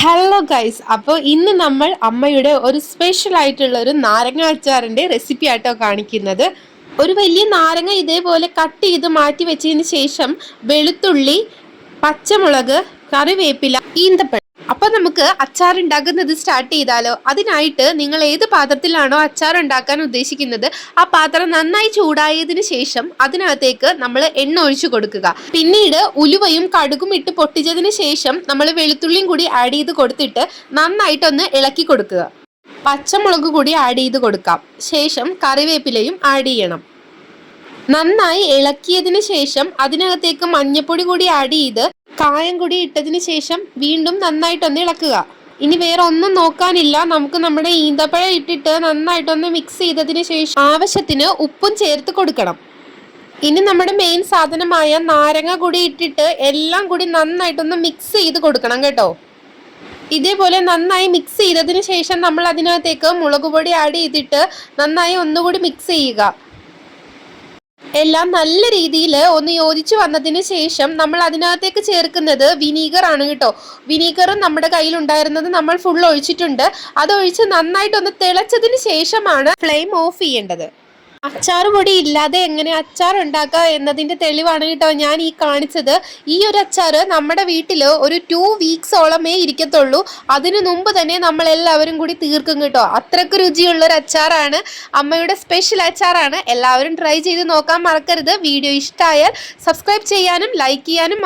Hello guys, അപ്പോൾ ഇന്ന് നമ്മൾ അമ്മയുടെ ഒരു സ്പെഷ്യൽ ആയിട്ടുള്ള ഒരു നാരങ്ങ അച്ചാറിന്റെ റെസിപ്പി ആയിട്ടോ കാണിക്കുന്നത്. ഒരു വലിയ നാരങ്ങ ഇതേപോലെ കട്ട് ചെയ്ത് മാറ്റി വെച്ചതിന് ശേഷം വെളുത്തുള്ളി, പച്ചമുളക്, കറിവേപ്പില, ഈന്തപ്പഴം. അപ്പൊ നമുക്ക് അച്ചാർ ഉണ്ടാക്കുന്നത് സ്റ്റാർട്ട് ചെയ്താലോ. അതിനായിട്ട് നിങ്ങൾ ഏത് പാത്രത്തിലാണോ അച്ചാർ ഉണ്ടാക്കാൻ ഉദ്ദേശിക്കുന്നത് ആ പാത്രം നന്നായി ചൂടായതിനു ശേഷം അതിനകത്തേക്ക് നമ്മൾ എണ്ണ ഒഴിച്ചു കൊടുക്കുക. പിന്നീട് ഉലുവയും കടുകും ഇട്ട് പൊട്ടിച്ചതിന് ശേഷം നമ്മൾ വെളുത്തുള്ളിയും കൂടി ആഡ് ചെയ്ത് കൊടുത്തിട്ട് നന്നായിട്ടൊന്ന് ഇളക്കി കൊടുക്കുക. പച്ചമുളക് കൂടി ആഡ് ചെയ്ത് കൊടുക്കാം. ശേഷം കറിവേപ്പിലയും ആഡ് ചെയ്യണം. നന്നായി ഇളക്കിയതിന് ശേഷം അതിനകത്തേക്ക് മഞ്ഞപ്പൊടി കൂടി ആഡ് ചെയ്ത് കായം കൂടി ഇട്ടതിന് ശേഷം വീണ്ടും നന്നായിട്ടൊന്ന് ഇളക്കുക. ഇനി വേറെ ഒന്നും നോക്കാനില്ല. നമുക്ക് നമ്മുടെ ഈന്തപ്പഴം ഇട്ടിട്ട് നന്നായിട്ടൊന്ന് മിക്സ് ചെയ്തതിന് ശേഷം ആവശ്യത്തിന് ഉപ്പും ചേർത്ത് കൊടുക്കണം. ഇനി നമ്മുടെ മെയിൻ സാധനമായ നാരങ്ങ കൂടി ഇട്ടിട്ട് എല്ലാം കൂടി നന്നായിട്ടൊന്ന് മിക്സ് ചെയ്ത് കൊടുക്കണം കേട്ടോ. ഇതേപോലെ നന്നായി മിക്സ് ചെയ്തതിന് ശേഷം നമ്മൾ അതിനകത്തേക്ക് മുളക് പൊടി ആഡ് ചെയ്തിട്ട് നന്നായി ഒന്നുകൂടി മിക്സ് ചെയ്യുക. എല്ലാം നല്ല രീതിയിൽ ഒന്ന് യോജിച്ച് വന്നതിന് ശേഷം നമ്മൾ അതിനകത്തേക്ക് ചേർക്കുന്നത് വിനീഗർ ആണ് കേട്ടോ. വിനീഗറും നമ്മുടെ കയ്യിൽ ഉണ്ടായിരുന്നത് നമ്മൾ ഫുൾ ഒഴിച്ചിട്ടുണ്ട്. അതൊഴിച്ച് നന്നായിട്ടൊന്ന് തിളച്ചതിന് ശേഷമാണ് ഫ്ലെയിം ഓഫ് ചെയ്യേണ്ടത്. അച്ചാർ പൊടി ഇല്ലാതെ എങ്ങനെ അച്ചാർ ഉണ്ടാക്കുക എന്നതിന്റെ തെളിവാണ് കേട്ടോ ഞാൻ ഈ കാണിച്ചത്. ഈ ഒരു അച്ചാർ നമ്മുടെ വീട്ടിൽ ഒരു 2 വീക്സോളമേ ഇരിക്കത്തുള്ളൂ. അതിനു മുമ്പ് തന്നെ നമ്മൾ എല്ലാവരും കൂടി തീർക്കും കേട്ടോ. അത്രക്ക് രുചിയുള്ള ഒരു അച്ചാറാണ്. അമ്മയുടെ സ്പെഷ്യൽ അച്ചാറാണ്. എല്ലാവരും ട്രൈ ചെയ്ത് നോക്കാൻ മറക്കരുത്. വീഡിയോ ഇഷ്ടമായാൽ സബ്സ്ക്രൈബ് ചെയ്യാനും ലൈക്ക് ചെയ്യാനും